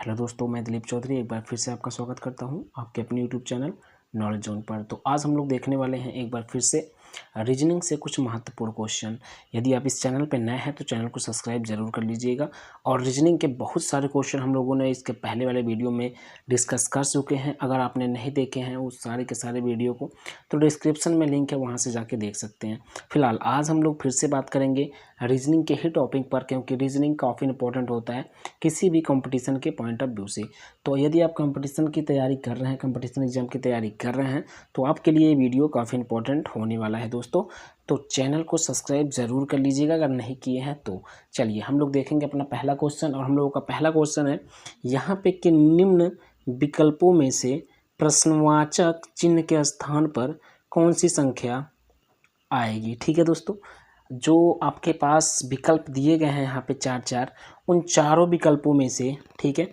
Hello दोस्तों, मैं दिलीप चौधरी एक बार फिर से आपका स्वागत करता हूं आपके अपने यूट्यूब चैनल नॉलेज जोन पर। तो आज हम लोग देखने वाले हैं एक बार फिर से रीजनिंग से कुछ महत्वपूर्ण क्वेश्चन। यदि आप इस चैनल पर नए हैं तो चैनल को सब्सक्राइब जरूर कर लीजिएगा। और रीजनिंग के बहुत सारे क्वेश्चन हम लोगों ने इसके पहले वाले वीडियो में डिस्कस कर चुके हैं। अगर आपने नहीं देखे हैं उस सारे के सारे वीडियो को तो डिस्क्रिप्शन में लिंक है, वहाँ से जाके देख सकते हैं। फिलहाल आज हम लोग फिर से बात करेंगे रीजनिंग के ही टॉपिक पर, क्योंकि रीजनिंग काफ़ी इंपॉर्टेंट होता है किसी भी कंपटीशन के पॉइंट ऑफ व्यू से। तो यदि आप कंपटीशन की तैयारी कर रहे हैं, कंपटीशन एग्जाम की तैयारी कर रहे हैं, तो आपके लिए ये वीडियो काफ़ी इंपॉर्टेंट होने वाला है दोस्तों। तो चैनल को सब्सक्राइब ज़रूर कर लीजिएगा अगर नहीं किए हैं तो। चलिए हम लोग देखेंगे अपना पहला क्वेश्चन। और हम लोगों का पहला क्वेश्चन है यहाँ पे कि निम्न विकल्पों में से प्रश्नवाचक चिन्ह के स्थान पर कौन सी संख्या आएगी। ठीक है दोस्तों, जो आपके पास विकल्प दिए गए हैं यहाँ पे चार, उन चारों विकल्पों में से, ठीक है,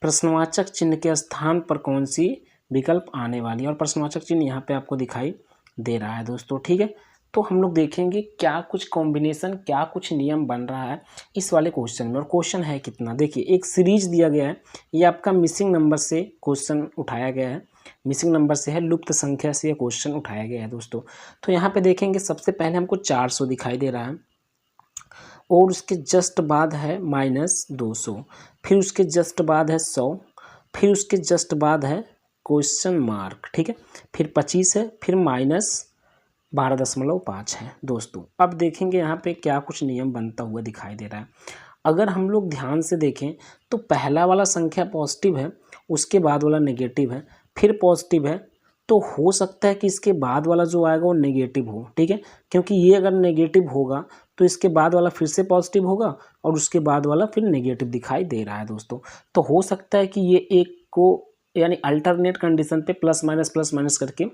प्रश्नवाचक चिन्ह के स्थान पर कौन सी विकल्प आने वाली है। और प्रश्नवाचक चिन्ह यहाँ पे आपको दिखाई दे रहा है दोस्तों। ठीक है, तो हम लोग देखेंगे क्या कुछ कॉम्बिनेशन, क्या कुछ नियम बन रहा है इस वाले क्वेश्चन में। और क्वेश्चन है कितना, देखिए एक सीरीज दिया गया है, ये आपका मिसिंग नंबर से क्वेश्चन उठाया गया है, मिसिंग नंबर से है, लुप्त संख्या से ये क्वेश्चन उठाया गया है दोस्तों। तो यहाँ पे देखेंगे सबसे पहले हमको 400 दिखाई दे रहा है, और उसके जस्ट बाद है -200, फिर उसके जस्ट बाद है 100, फिर उसके जस्ट बाद है क्वेश्चन मार्क। ठीक है, फिर 25 है, फिर -12.5 है दोस्तों। अब देखेंगे यहाँ पे क्या कुछ नियम बनता हुआ दिखाई दे रहा है। अगर हम लोग ध्यान से देखें तो पहला वाला संख्या पॉजिटिव है, उसके बाद वाला नेगेटिव है, फिर पॉजिटिव है, तो हो सकता है कि इसके बाद वाला जो आएगा वो नेगेटिव हो। ठीक है, क्योंकि ये अगर नेगेटिव होगा तो इसके बाद वाला फिर से पॉजिटिव होगा और उसके बाद वाला फिर नेगेटिव दिखाई दे रहा है दोस्तों। तो हो सकता है कि ये एक को यानी अल्टरनेट कंडीशन पे प्लस माइनस करके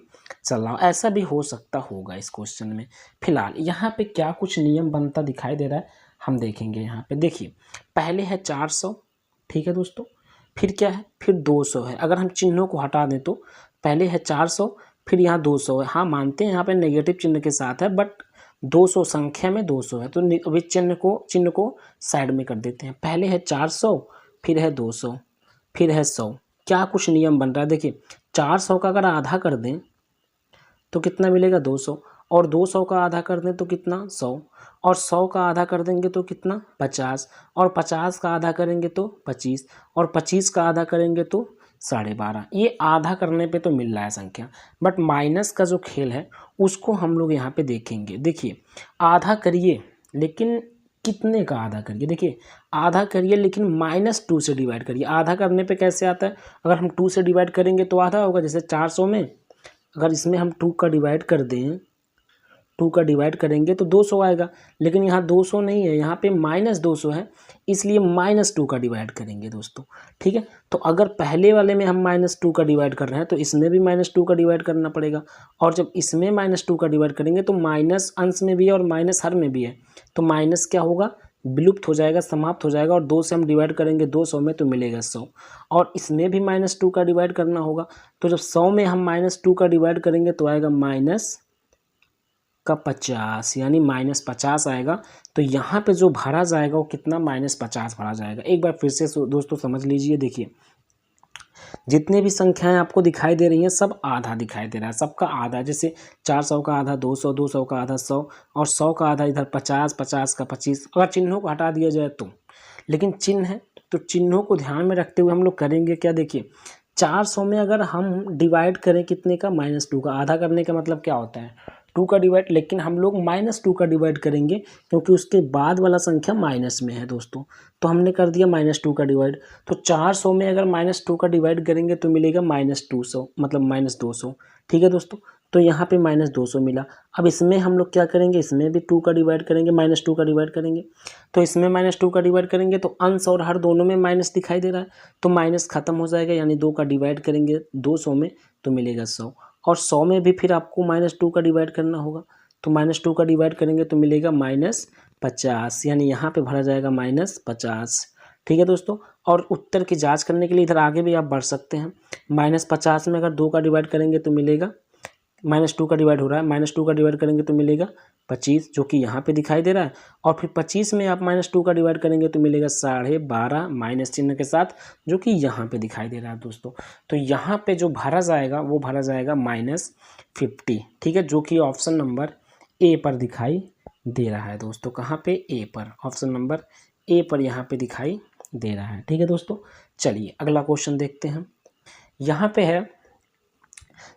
चल रहा हो, ऐसा भी हो सकता होगा इस क्वेश्चन में। फिलहाल यहाँ पे क्या कुछ नियम बनता दिखाई दे रहा है हम देखेंगे। यहाँ पे देखिए पहले है 400, ठीक है दोस्तों, फिर क्या है, फिर 200 है। अगर हम चिन्हों को हटा दें तो पहले है 400, फिर यहाँ 200 है। हाँ मानते हैं यहाँ पे नेगेटिव चिन्ह के साथ है, बट 200 संख्या में 200 है, तो अभी चिन्ह को साइड में कर देते हैं। पहले है 400, फिर है 200, फिर है 100। क्या कुछ नियम बन रहा है, देखिए 400 का अगर आधा कर दें तो कितना मिलेगा 200, और 200 का आधा कर दें तो कितना 100, और 100 का आधा कर देंगे तो कितना 50, और 50 का आधा करेंगे तो 25, और 25 का आधा करेंगे तो 12.5। ये आधा करने पे तो मिल रहा है संख्या, बट माइनस का जो खेल है उसको हम लोग यहाँ पे देखेंगे। देखिए आधा करिए लेकिन कितने का आधा करिए, देखिए आधा करिए लेकिन -2 से डिवाइड करिए। आधा करने पे कैसे आता है, अगर हम 2 से डिवाइड करेंगे तो आधा होगा। जैसे 400 में अगर इसमें हम 2 का डिवाइड कर दें, 2 का डिवाइड करेंगे तो 200 आएगा, लेकिन यहाँ 200 नहीं है, यहाँ पे -200 है, इसलिए -2 का डिवाइड करेंगे दोस्तों। ठीक है, तो अगर पहले वाले में हम -2 का डिवाइड कर रहे हैं तो इसमें भी -2 का डिवाइड करना पड़ेगा, और जब इसमें -2 का डिवाइड करेंगे तो माइनस अंश में भी है और माइनस हर में भी है, तो माइनस क्या होगा, विलुप्त हो जाएगा, समाप्त हो जाएगा, और 2 से हम डिवाइड करेंगे 200 में तो मिलेगा 100, और इसमें भी -2 का डिवाइड करना होगा। तो जब 100 में हम -2 का डिवाइड करेंगे तो आएगा -50, यानी -50 आएगा। तो यहाँ पे जो भरा जाएगा वो कितना, -50 भरा जाएगा। एक बार फिर से दोस्तों समझ लीजिए, देखिए जितने भी संख्याएं आपको दिखाई दे रही हैं सब आधा दिखाई दे रहा है, सबका आधा। जैसे 400 का आधा 200, 200 का आधा 100, और 100 का आधा इधर 50, 50 का 25। अगर चिन्हों को हटा दिया जाए तो, लेकिन चिन्ह है तो चिन्हों को ध्यान में रखते हुए हम लोग करेंगे क्या, देखिए 400 में अगर हम डिवाइड करें कितने का, -2 का। आधा करने का मतलब क्या होता है, 2 का डिवाइड, लेकिन हम लोग -2 का डिवाइड करेंगे क्योंकि उसके बाद वाला संख्या माइनस में है दोस्तों, तो हमने कर दिया -2 का डिवाइड। तो 400 में अगर -2 का डिवाइड करेंगे तो मिलेगा -200, मतलब -200। ठीक है दोस्तों, तो यहाँ पे -200 मिला। अब इसमें हम लोग क्या करेंगे, इसमें भी 2 का डिवाइड करेंगे, -2 का डिवाइड करेंगे, तो इसमें -2 का डिवाइड करेंगे तो अंश और हर दोनों में माइनस दिखाई दे रहा है, तो माइनस खत्म हो जाएगा, यानी 2 का डिवाइड करेंगे 200 में तो मिलेगा 100, और 100 में भी फिर आपको -2 का डिवाइड करना होगा, तो -2 का डिवाइड करेंगे तो मिलेगा -50, यानी यहाँ पे भरा जाएगा -50। ठीक है दोस्तों, और उत्तर की जांच करने के लिए इधर आगे भी आप बढ़ सकते हैं। -50 में अगर 2 का डिवाइड करेंगे तो मिलेगा, -2 का डिवाइड हो रहा है, -2 का डिवाइड करेंगे तो मिलेगा 25 जो कि यहाँ पे दिखाई दे रहा है, और फिर 25 में आप -2 का डिवाइड करेंगे तो मिलेगा 12.5 माइनस चिन्ह के साथ, जो कि यहाँ पे दिखाई दे रहा है दोस्तों। तो यहाँ पे जो भरा जाएगा वो भरा जाएगा -50, ठीक है, जो कि ऑप्शन नंबर ए पर दिखाई दे रहा है दोस्तों। कहाँ पे? ए पर, ऑप्शन नंबर ए पर यहाँ पे दिखाई दे रहा है, ठीक है दोस्तों। चलिए अगला क्वेश्चन देखते हैं। यहाँ पे है,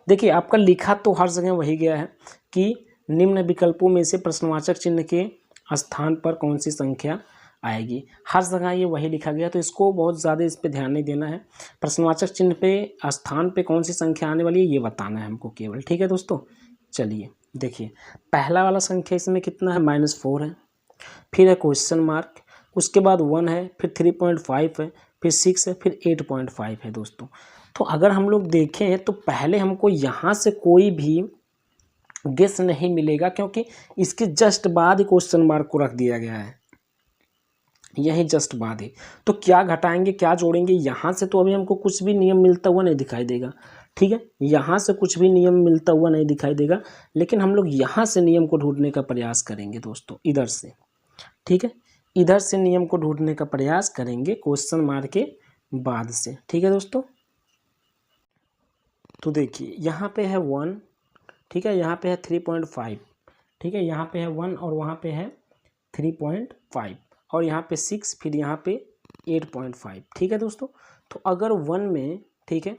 देखिए आपका लिखा तो हर जगह वही गया है कि निम्न विकल्पों में से प्रश्नवाचक चिन्ह के स्थान पर कौन सी संख्या आएगी। हर जगह ये वही लिखा गया, तो इसको बहुत ज़्यादा इस पे ध्यान नहीं देना है। प्रश्नवाचक चिन्ह पे स्थान पे कौन सी संख्या आने वाली है ये बताना है हमको केवल, ठीक है दोस्तों। चलिए देखिए, पहला वाला संख्या इसमें कितना है? -4 है, फिर है क्वेश्चन मार्क, उसके बाद 1 है, फिर 3.5 है, फिर 6 है, फिर 8.5 है दोस्तों। तो अगर हम लोग देखें तो पहले हमको यहाँ से कोई भी गेस नहीं मिलेगा, क्योंकि इसके जस्ट बाद ही क्वेश्चन मार्क को रख दिया गया है, यही जस्ट बाद ही। तो क्या घटाएंगे क्या जोड़ेंगे, यहाँ से तो अभी हमको कुछ भी नियम मिलता हुआ नहीं दिखाई देगा, ठीक है, यहाँ से कुछ भी नियम मिलता हुआ नहीं दिखाई देगा, लेकिन हम लोग यहाँ से नियम को ढूंढने का प्रयास करेंगे दोस्तों, इधर से, ठीक है, इधर से नियम को ढूंढने का प्रयास करेंगे क्वेश्चन मार्क के बाद से, ठीक है दोस्तों। तो देखिए यहाँ पे है 1, ठीक है, यहाँ पे है 3.5, ठीक है, यहाँ पे है 1 और वहाँ पे है 3.5, और यहाँ पे 6, फिर यहाँ पे 8.5, ठीक है दोस्तों। तो अगर 1 में, ठीक है,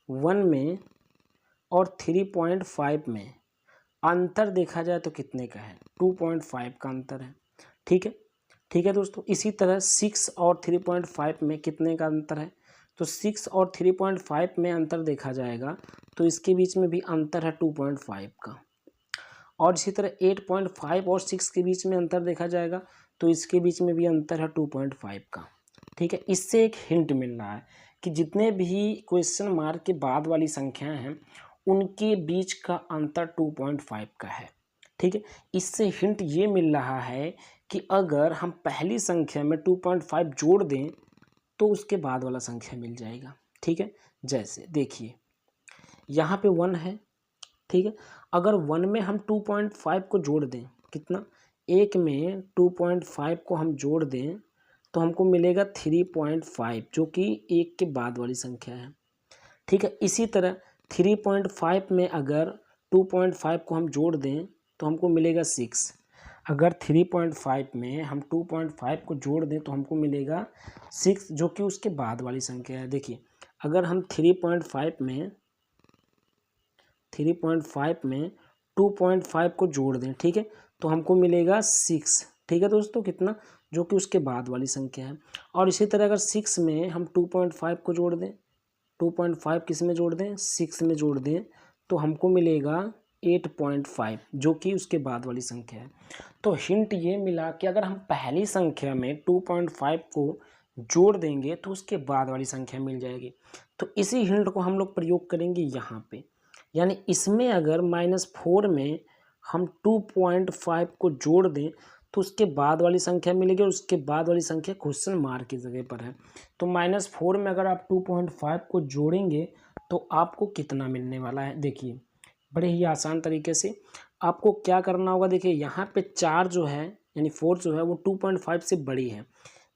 1 में और 3.5 में अंतर देखा जाए तो कितने का है? 2.5 का अंतर है, ठीक है, ठीक है दोस्तों। इसी तरह 6 और 3.5 में कितने का अंतर है? तो 6 और 3.5 में अंतर देखा जाएगा तो इसके बीच में भी अंतर है 2.5 का, और इसी तरह 8.5 और 6 के बीच में अंतर देखा जाएगा तो इसके बीच में भी अंतर है 2.5 का, ठीक है। इससे एक हिंट मिल रहा है कि जितने भी क्वेश्चन मार्क के बाद वाली संख्याएं हैं उनके बीच का अंतर 2.5 का है, ठीक है। इससे हिंट ये मिल रहा है कि अगर हम पहली संख्या में 2.5 जोड़ दें तो उसके बाद वाला संख्या मिल जाएगा, ठीक है। जैसे देखिए यहाँ पे 1 है, ठीक है, अगर 1 में हम 2.5 को जोड़ दें, कितना? एक में 2.5 को हम जोड़ दें तो हमको मिलेगा 3.5, जो कि एक के बाद वाली संख्या है, ठीक है। इसी तरह 3.5 में अगर 2.5 को हम जोड़ दें तो हमको मिलेगा 6, अगर 3.5 में हम 2.5 को जोड़ दें तो हमको मिलेगा 6, जो कि उसके बाद वाली संख्या है। देखिए अगर हम 3.5 में 2.5 को जोड़ दें, ठीक है, तो हमको मिलेगा 6, ठीक है दोस्तों, कितना? जो कि उसके बाद वाली संख्या है। और इसी तरह अगर 6 में हम 2.5 को जोड़ दें, 2.5 किस में जोड़ दें? 6 में जोड़ दें, तो हमको मिलेगा 8.5, जो कि उसके बाद वाली संख्या है। तो हिंट ये मिला कि अगर हम पहली संख्या में 2.5 को जोड़ देंगे तो उसके बाद वाली संख्या मिल जाएगी। तो इसी हिंट को हम लोग प्रयोग करेंगे यहाँ पे, यानी इसमें अगर -4 में हम 2.5 को जोड़ दें तो उसके बाद वाली संख्या मिलेगी, और उसके बाद वाली संख्या क्वेश्चन मार्क की जगह पर है। तो -4 में अगर आप 2.5 को जोड़ेंगे तो आपको कितना मिलने वाला है? देखिए बड़े ही आसान तरीके से आपको क्या करना होगा। देखिए यहाँ पे 4 जो है, यानी 4 जो है वो 2.5 से बड़ी है,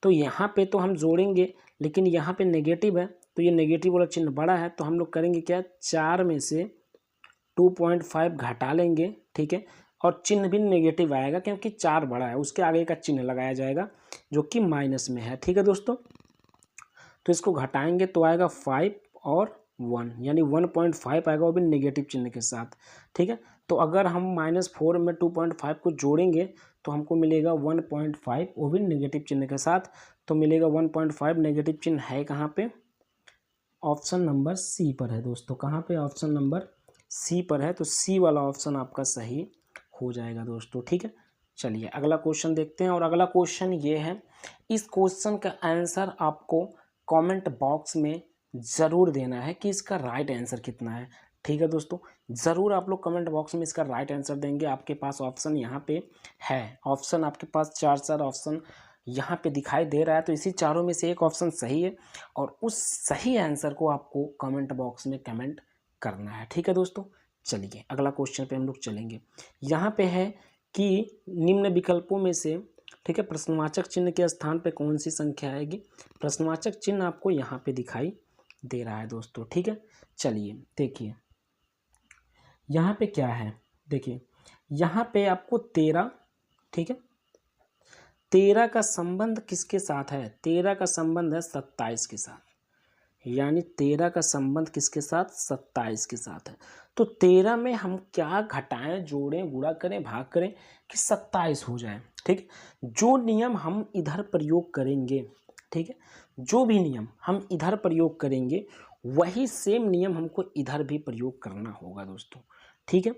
तो यहाँ पे तो हम जोड़ेंगे, लेकिन यहाँ पे नेगेटिव है तो ये नेगेटिव वाला चिन्ह बड़ा है, तो हम लोग करेंगे क्या? 4 में से 2.5 घटा लेंगे, ठीक है, और चिन्ह भी नेगेटिव आएगा क्योंकि 4 बड़ा है, उसके आगे का चिन्ह लगाया जाएगा जो कि माइनस में है, ठीक है दोस्तों। तो इसको घटाएंगे तो आएगा 5 और 1, यानी 1.5 आएगा, वो भी नेगेटिव चिन्ह के साथ, ठीक है। तो अगर हम -4 में 2.5 को जोड़ेंगे तो हमको मिलेगा 1.5, वो भी नेगेटिव चिन्ह के साथ। तो मिलेगा 1.5, नेगेटिव चिन्ह है कहाँ पे? ऑप्शन नंबर सी पर है दोस्तों। कहाँ पे? ऑप्शन नंबर सी पर है, तो सी वाला ऑप्शन आपका सही हो जाएगा दोस्तों, ठीक है। चलिए अगला क्वेश्चन देखते हैं, और अगला क्वेश्चन ये है, इस क्वेश्चन का आंसर आपको कमेंट बॉक्स में ज़रूर देना है कि इसका राइट आंसर कितना है, ठीक है दोस्तों। ज़रूर आप लोग कमेंट बॉक्स में इसका राइट आंसर देंगे। आपके पास ऑप्शन यहाँ पे है, ऑप्शन आपके पास 4 ऑप्शन यहाँ पे दिखाई दे रहा है, तो इसी चारों में से एक ऑप्शन सही है, और उस सही आंसर को आपको कमेंट बॉक्स में कमेंट करना है, ठीक है दोस्तों। चलिए अगला क्वेश्चन पे हम लोग चलेंगे। यहाँ पे है कि निम्न विकल्पों में से, ठीक है, प्रश्नवाचक चिन्ह के स्थान पे कौन सी संख्या आएगी। प्रश्नवाचक चिन्ह आपको यहाँ पे दिखाई दे रहा है दोस्तों, ठीक है। चलिए देखिए यहाँ पे क्या है, देखिए यहाँ पे आपको 13, ठीक है, 13 का संबंध किसके साथ है, 13 का संबंध है 27 के साथ, यानी 13 का संबंध किसके साथ, 27 के साथ है। तो 13 में हम क्या घटाएं, जोड़ें, गुणा करें, भाग करें कि 27 हो जाए, ठीक। जो नियम हम इधर प्रयोग करेंगे, ठीक है, जो भी नियम हम इधर प्रयोग करेंगे वही सेम नियम हमको इधर भी प्रयोग करना होगा दोस्तों, ठीक है।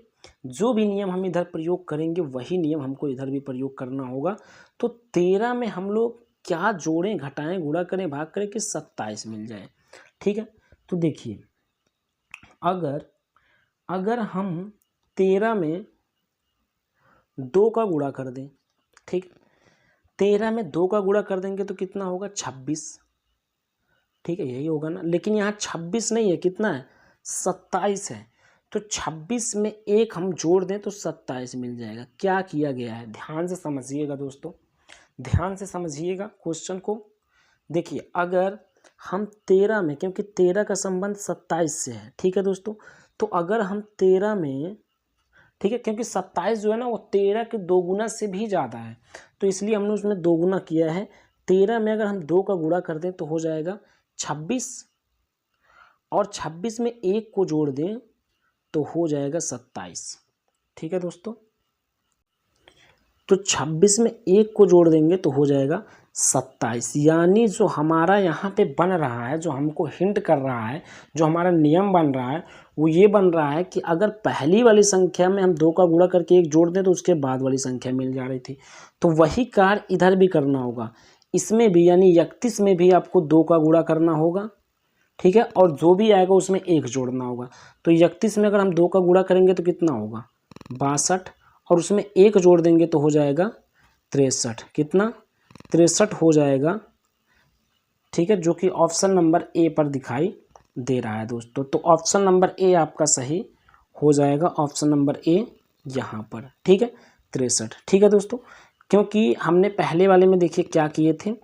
जो भी नियम हम इधर प्रयोग करेंगे वही नियम हमको इधर भी प्रयोग करना होगा। तो 13 में हम लोग क्या जोड़ें, घटाएं, गुणा करें, भाग करें कि 27 मिल जाए, ठीक है। तो देखिए अगर हम 13 में 2 का गुणा कर दें, ठीक, 13 में 2 का गुणा कर देंगे तो कितना होगा, 26, ठीक है, यही होगा ना। लेकिन यहाँ 26 नहीं है, कितना है, 27 है। तो 26 में 1 हम जोड़ दें तो 27 मिल जाएगा। क्या किया गया है, ध्यान से समझिएगा दोस्तों, ध्यान से समझिएगा क्वेश्चन को। देखिए अगर हम 13 में, क्योंकि 13 का संबंध 27 से है, ठीक है दोस्तों, तो अगर हम 13 में, ठीक है, क्योंकि 27 जो है ना वो 13 के 2 गुना से भी ज़्यादा है, तो इसलिए हमने उसमें 2 गुना किया है। 13 में अगर हम 2 का गुणा कर दें तो हो जाएगा 26, और 26 में 1 को जोड़ दें तो हो जाएगा 27, ठीक है दोस्तों। तो 26 में 1 को जोड़ देंगे तो हो जाएगा 27, यानी जो हमारा यहाँ पे बन रहा है, जो हमको हिंट कर रहा है, जो हमारा नियम बन रहा है वो ये बन रहा है कि अगर पहली वाली संख्या में हम 2 का गुणा करके 1 जोड़ दें तो उसके बाद वाली संख्या मिल जा रही थी, तो वही कार्य इधर भी करना होगा। इसमें भी यानी 31 में भी आपको 2 का गुणा करना होगा, ठीक है, और जो भी आएगा उसमें 1 जोड़ना होगा। तो 31 में अगर हम 2 का गुणा करेंगे तो कितना होगा, 62, और उसमें 1 जोड़ देंगे तो हो जाएगा 63, कितना, 63 हो जाएगा, ठीक है, जो कि ऑप्शन नंबर ए पर दिखाई दे रहा है दोस्तों। तो ऑप्शन नंबर ए आपका सही हो जाएगा, ऑप्शन नंबर ए यहाँ पर, ठीक है, 63, ठीक है दोस्तों। क्योंकि हमने पहले वाले में देखिए क्या किए थे,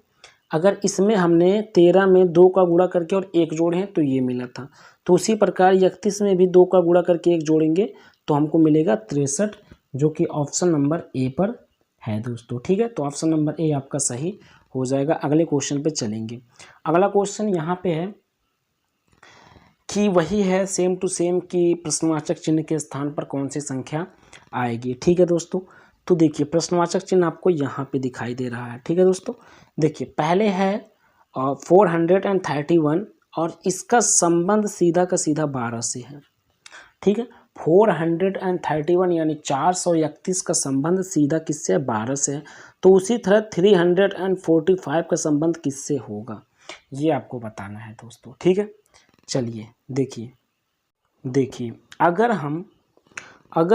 अगर इसमें हमने 13 में 2 का गुणा करके और 1 जोड़े हैं तो ये मिला था, तो उसी प्रकार 31 में भी 2 का गुणा करके 1 जोड़ेंगे तो हमको मिलेगा 63, जो कि ऑप्शन नंबर ए पर है दोस्तों, ठीक है। तो ऑप्शन नंबर ए आपका सही हो जाएगा। अगले क्वेश्चन पे चलेंगे। अगला क्वेश्चन यहाँ पे है कि वही है सेम टू सेम कि प्रश्नवाचक चिन्ह के स्थान पर कौन सी संख्या आएगी, ठीक है दोस्तों। तो देखिए प्रश्नवाचक चिन्ह आपको यहाँ पे दिखाई दे रहा है, ठीक है दोस्तों। देखिए पहले है 431 और इसका संबंध सीधा का सीधा 12 से है, ठीक है। 431 यानी 431 का संबंध सीधा किससे, 12 से है। तो उसी तरह 345 का संबंध किससे होगा, ये आपको बताना है दोस्तों, ठीक है। चलिए देखिए अगर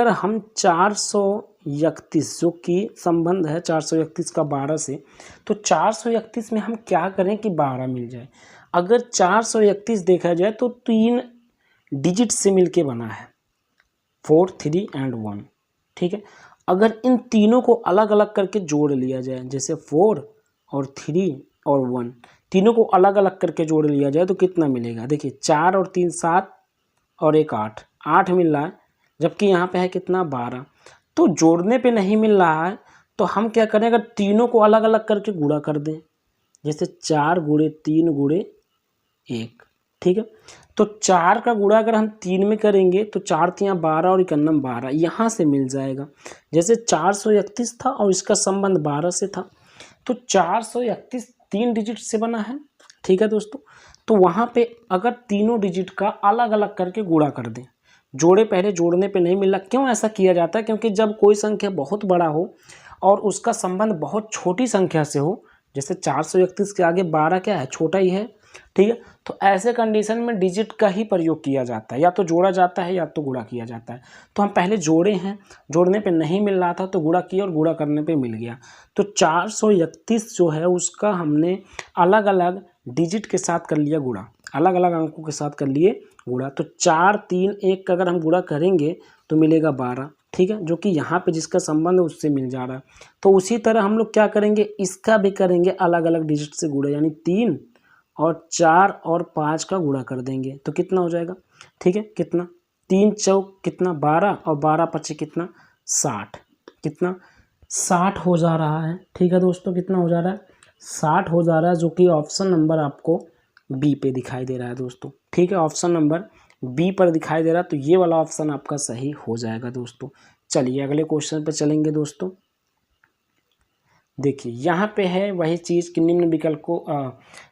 हम 431 जो कि संबंध है 431 का 12 से, तो 431 में हम क्या करें कि 12 मिल जाए। अगर 431 देखा जाए तो 3 डिजिट से मिलके बना है, 4, 3 and 1, ठीक है। अगर इन तीनों को अलग अलग करके जोड़ लिया जाए, जैसे 4 और 3 और 1, तीनों को अलग अलग करके जोड़ लिया जाए तो कितना मिलेगा। देखिए 4 और 3 7 और 1 8 मिल रहा है, जबकि यहाँ पे है कितना, 12। तो जोड़ने पे नहीं मिल रहा है तो हम क्या करें, अगर तीनों को अलग अलग करके गुणा कर दें, जैसे 4 गुणे 3 गुणे 1, ठीक है। तो 4 का गुणा अगर हम 3 में करेंगे तो 4 3 12 और 1 12, यहाँ से मिल जाएगा। जैसे 431 था और इसका संबंध 12 से था, तो 431 3 डिजिट से बना है, ठीक है दोस्तों। तो वहाँ पे अगर तीनों डिजिट का अलग अलग करके गुणा कर दें, जोड़े पहले जोड़ने पे नहीं मिला। क्यों ऐसा किया जाता है, क्योंकि जब कोई संख्या बहुत बड़ा हो और उसका संबंध बहुत छोटी संख्या से हो, जैसे 431 के आगे 12 क्या है, छोटा ही है, ठीक है। तो ऐसे कंडीशन में डिजिट का ही प्रयोग किया जाता है, या तो जोड़ा जाता है या तो गुणा किया जाता है। तो हम पहले जोड़े हैं, जोड़ने पे नहीं मिल रहा था तो गुणा किया और गुणा करने पे मिल गया। तो 431 जो है उसका हमने अलग अलग डिजिट के साथ कर लिया गुणा, अलग अलग अंकों के साथ कर लिए गुणा। तो 4 3 1 का अगर हम गुणा करेंगे तो मिलेगा 12, ठीक है, जो कि यहाँ पे जिसका संबंध है उससे मिल जा रहा है। तो उसी तरह हम लोग क्या करेंगे, इसका भी करेंगे अलग अलग डिजिट से गुणा, यानी 3 और 4 और 5 का गुणा कर देंगे तो कितना हो जाएगा, ठीक है, कितना 3 चौक कितना 12 और 12 पचे कितना 60, कितना 60 हो जा रहा है। ठीक है दोस्तों, कितना हो जा रहा है 60 हो जा रहा है, जो कि ऑप्शन नंबर आपको बी पे दिखाई दे रहा है दोस्तों। ठीक है, ऑप्शन नंबर बी पर दिखाई दे रहा है, तो ये वाला ऑप्शन आपका सही हो जाएगा दोस्तों। चलिए अगले क्वेश्चन पर चलेंगे दोस्तों। देखिए यहाँ पे है वही चीज़ कि निम्न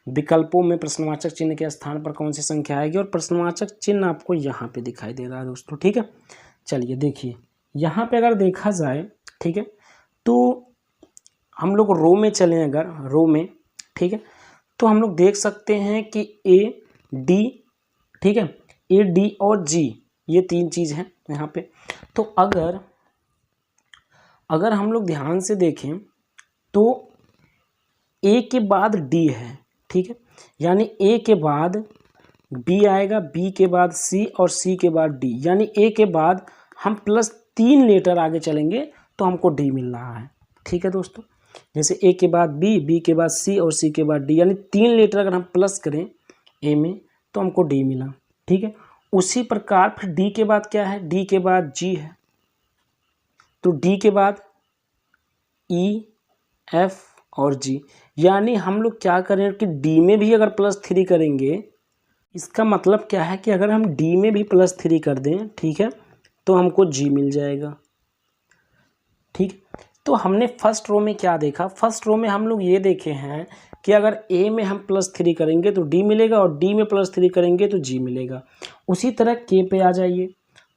विकल्पों में प्रश्नवाचक चिन्ह के स्थान पर कौन सी संख्या आएगी, और प्रश्नवाचक चिन्ह आपको यहाँ पे दिखाई दे रहा है दोस्तों। ठीक है, चलिए देखिए यहाँ पे अगर देखा जाए, ठीक है, तो हम लोग रो में चलें, अगर रो में, ठीक है, तो हम लोग देख सकते हैं कि ए डी, ठीक है, ए डी और जी ये 3 चीज़ हैं यहाँ पे। तो अगर हम लोग ध्यान से देखें तो ए के बाद डी है, ठीक है, यानी ए के बाद बी आएगा, बी के बाद सी और सी के बाद डी, यानी ए के बाद हम +3 लेटर आगे चलेंगे तो हमको डी मिल रहा है। ठीक है दोस्तों, जैसे ए के बाद बी, बी के बाद सी और सी के बाद डी, यानी 3 लेटर अगर हम प्लस करें ए में तो हमको डी मिला। ठीक है, उसी प्रकार फिर डी के बाद क्या है, डी के बाद जी है, तो डी के बाद ई, एफ और जी, यानी हम लोग क्या करें कि डी में भी अगर +3 करेंगे, इसका मतलब क्या है कि अगर हम डी में भी +3 कर दें, ठीक है, तो हमको जी मिल जाएगा। ठीक, तो हमने फर्स्ट रो में क्या देखा, फर्स्ट रो में हम लोग ये देखे हैं कि अगर ए में हम +3 करेंगे तो डी मिलेगा, और डी में +3 करेंगे तो जी मिलेगा। उसी तरह के पे आ जाइए,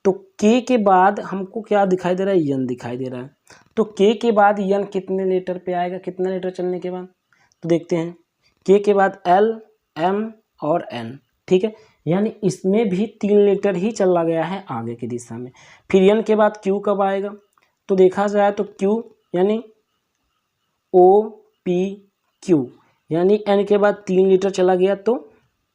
तो के के बाद हमको क्या दिखाई दे रहा है, यन दिखाई दे रहा है, तो के के बाद यन कितने लेटर पे आएगा, कितने लेटर चलने के बाद, तो देखते हैं के बाद एल, एम और एन। ठीक है, यानी इसमें भी 3 लेटर ही चला गया है आगे की दिशा में। फिर यन के बाद क्यू कब आएगा, तो देखा जाए तो क्यू यानी ओ पी क्यू, यानी एन के बाद 3 लेटर चला गया तो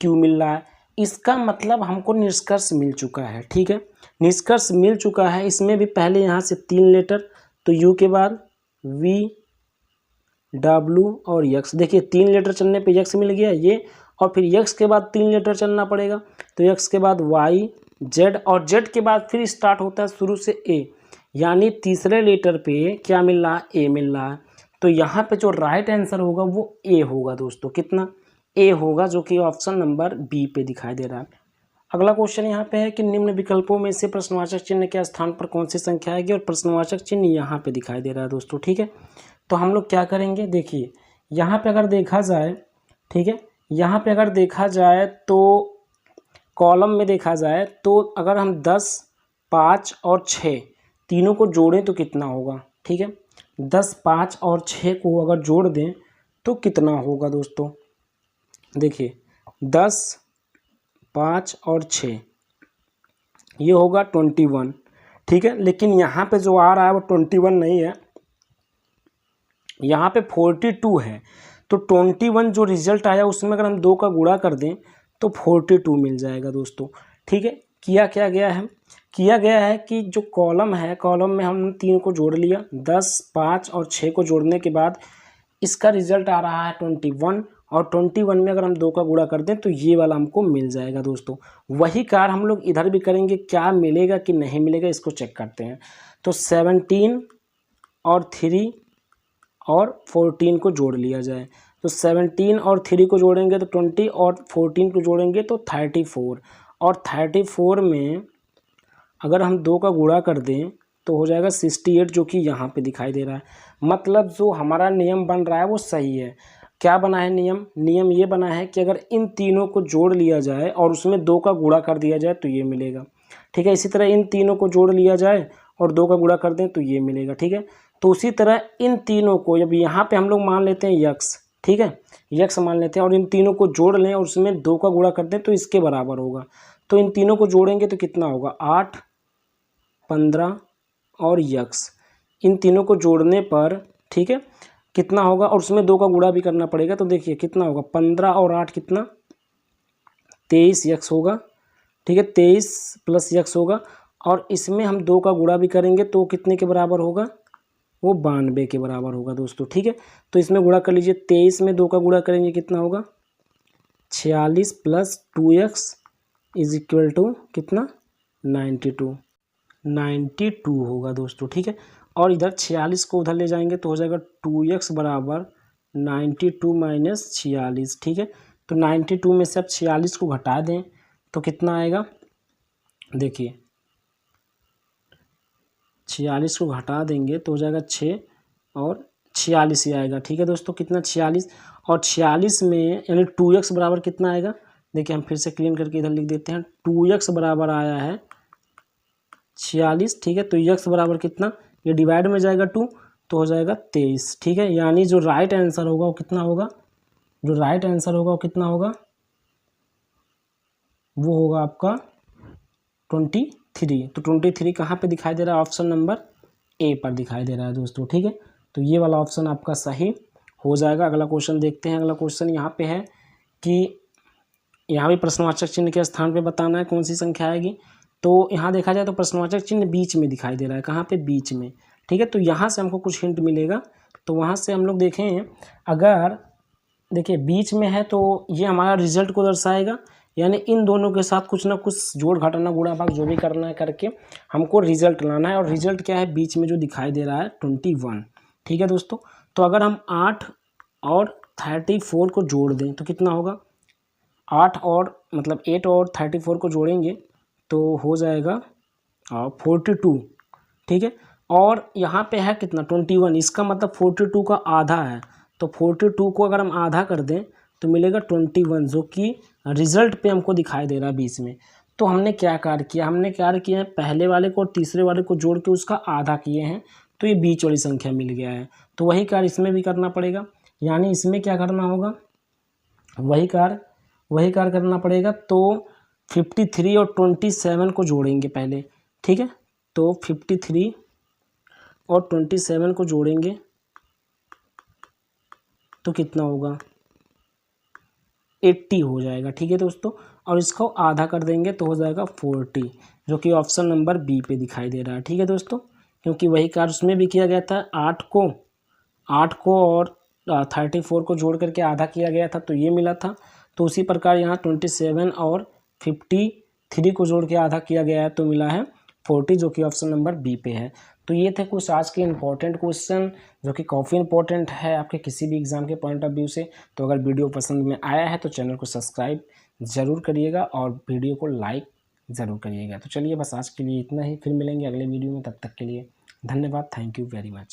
क्यू मिल रहा है। इसका मतलब हमको निष्कर्ष मिल चुका है। ठीक है, निष्कर्ष मिल चुका है, इसमें भी पहले यहाँ से 3 लेटर, तो यू के बाद वी, डब्लू और यक्स, देखिए 3 लेटर चलने पे यक्स मिल गया ये, और फिर यक्स के बाद 3 लेटर चलना पड़ेगा, तो यक्स के बाद वाई, जेड, और जेड के बाद फिर स्टार्ट होता है शुरू से ए, यानी तीसरे लेटर पे क्या मिल रहा है, ए मिल रहा है। तो यहाँ पे जो राइट आंसर होगा वो ए होगा दोस्तों, कितना ए होगा, जो कि ऑप्शन नंबर बी पे दिखाई दे रहा है। अगला क्वेश्चन यहाँ पे है कि निम्न विकल्पों में से प्रश्नवाचक चिन्ह के स्थान पर कौन सी संख्या आएगी, और प्रश्नवाचक चिन्ह यहाँ पे दिखाई दे रहा है दोस्तों। ठीक है, तो हम लोग क्या करेंगे, देखिए यहाँ पे अगर देखा जाए, ठीक है, यहाँ पे अगर देखा जाए तो कॉलम में देखा जाए तो अगर हम 10, 5 और 6 तीनों को जोड़ें तो कितना होगा। ठीक है, 10, 5 और 6 को अगर जोड़ दें तो कितना होगा दोस्तों, देखिए 10, 5 और 6 ये होगा 21। ठीक है, लेकिन यहाँ पे जो आ रहा है वो 21 नहीं है, यहाँ पे 42 है, तो 21 जो रिजल्ट आया उसमें अगर हम 2 का गुणा कर दें तो 42 मिल जाएगा दोस्तों। ठीक है, किया गया है कि जो कॉलम है, कॉलम में हम 3 को जोड़ लिया, 10, 5 और 6 को जोड़ने के बाद इसका रिजल्ट आ रहा है 21, और 21 में अगर हम 2 का गुणा कर दें तो ये वाला हमको मिल जाएगा दोस्तों। वही कार्य हम लोग इधर भी करेंगे, क्या मिलेगा कि नहीं मिलेगा इसको चेक करते हैं। तो 17 और 3 और 14 को जोड़ लिया जाए, तो 17 और 3 को जोड़ेंगे तो 20, और 14 को जोड़ेंगे तो 34, और 34 में अगर हम 2 का गुणा कर दें तो हो जाएगा 68, जो कि यहाँ पे दिखाई दे रहा है। मतलब जो हमारा नियम बन रहा है वो सही है। क्या बना है नियम ये बना है कि अगर इन तीनों को जोड़ लिया जाए और उसमें 2 का गुणा कर दिया जाए तो ये मिलेगा। ठीक है, इसी तरह इन तीनों को जोड़ लिया जाए और 2 का गुणा कर दें तो ये मिलेगा। ठीक है, तो उसी तरह इन तीनों को, जब यहाँ पे हम लोग मान लेते हैं यक्स, ठीक है, यक्स मान लेते हैं, और इन तीनों को जोड़ लें और उसमें 2 का गुणा कर दें तो इसके बराबर होगा। तो इन तीनों को जोड़ेंगे तो कितना होगा, 8, 15 और यक्स, इन तीनों को जोड़ने पर, ठीक है, कितना होगा, और उसमें 2 का गुणा भी करना पड़ेगा, तो देखिए कितना होगा, 15 और 8 कितना, 23 यक्स होगा। ठीक है, 23 प्लस यक्स होगा, और इसमें हम 2 का गुणा भी करेंगे तो कितने के बराबर होगा, वो 92 के बराबर होगा दोस्तों। ठीक है, तो इसमें गुणा कर लीजिए, 23 में 2 का गुणा करेंगे कितना होगा, 46 + 2x इज इक्वल टू कितना, 92 होगा दोस्तों। ठीक है, और इधर 46 को उधर ले जाएंगे तो हो जाएगा 2x बराबर 92 - 46। ठीक है, तो 92 में से अब 46 को घटा दें तो कितना आएगा, देखिए 46 को घटा देंगे तो हो जाएगा 6 और 46 ही आएगा। ठीक है दोस्तों, कितना 46, और 46 में यानी 2x बराबर कितना आएगा, देखिए हम फिर से क्लीन करके इधर लिख देते हैं, 2x बराबर आया है 46। ठीक है, तो x बराबर कितना, ये डिवाइड में जाएगा 2 तो हो जाएगा 23। ठीक है, यानी जो राइट आंसर होगा वो कितना होगा, जो राइट आंसर होगा वो कितना होगा, वो होगा आपका 23। तो 23 कहाँ पे दिखाई दे रहा है, ऑप्शन नंबर ए पर दिखाई दे रहा है दोस्तों। ठीक है, तो ये वाला ऑप्शन आपका सही हो जाएगा। अगला क्वेश्चन देखते हैं। अगला क्वेश्चन यहाँ पे है कि यहाँ भी प्रश्नवाचक चिन्ह के स्थान पे बताना है कौन सी संख्या आएगी। तो यहाँ देखा जाए तो प्रश्नवाचक चिन्ह बीच में दिखाई दे रहा है, कहाँ पे, बीच में। ठीक है, तो यहाँ से हमको कुछ हिंट मिलेगा, तो वहाँ से हम लोग देखें, अगर देखिए बीच में है तो ये हमारा रिजल्ट को दर्शाएगा, यानी इन दोनों के साथ कुछ ना कुछ जोड़ घटाना गुणा भाग जो भी करना है करके हमको रिजल्ट लाना है, और रिजल्ट क्या है, बीच में जो दिखाई दे रहा है 21। ठीक है दोस्तों, तो अगर हम 8 और 34 को जोड़ दें तो कितना होगा, 8 और मतलब 8 और 34 को जोड़ेंगे तो हो जाएगा 42। ठीक है, और यहाँ पे है कितना 21, इसका मतलब 42 का आधा है, तो 42 को अगर हम आधा कर दें तो मिलेगा 21, जो कि रिजल्ट पे हमको दिखाई दे रहा है बीच में। तो हमने क्या कार्य किया, हमने कार्य किया है पहले वाले को और तीसरे वाले को जोड़ के उसका आधा किए हैं, तो ये बीच वाली संख्या मिल गया है। तो वही कार्य इसमें भी करना पड़ेगा, यानी इसमें क्या करना होगा, वही कार्य करना पड़ेगा। तो 53 और 27 को जोड़ेंगे पहले। ठीक है, तो 53 और 27 को जोड़ेंगे तो कितना होगा, 80 हो जाएगा। ठीक है दोस्तों, और इसको आधा कर देंगे तो हो जाएगा 40, जो कि ऑप्शन नंबर बी पे दिखाई दे रहा है। ठीक है दोस्तों, क्योंकि वही कार्य उसमें भी किया गया था, 8 को और 34 को जोड़ करके आधा किया गया था तो ये मिला था। तो उसी प्रकार यहाँ 27 और 53 को जोड़ के आधा किया गया है तो मिला है 40, जो कि ऑप्शन नंबर बी पे है। तो ये थे कुछ आज के इंपॉर्टेंट क्वेश्चन, जो कि काफ़ी इंपॉर्टेंट है आपके किसी भी एग्ज़ाम के पॉइंट ऑफ व्यू से। तो अगर वीडियो पसंद में आया है तो चैनल को सब्सक्राइब ज़रूर करिएगा और वीडियो को लाइक ज़रूर करिएगा। तो चलिए बस आज के लिए इतना ही, फिर मिलेंगे अगले वीडियो में, तब तक के लिए धन्यवाद, थैंक यू वेरी मच।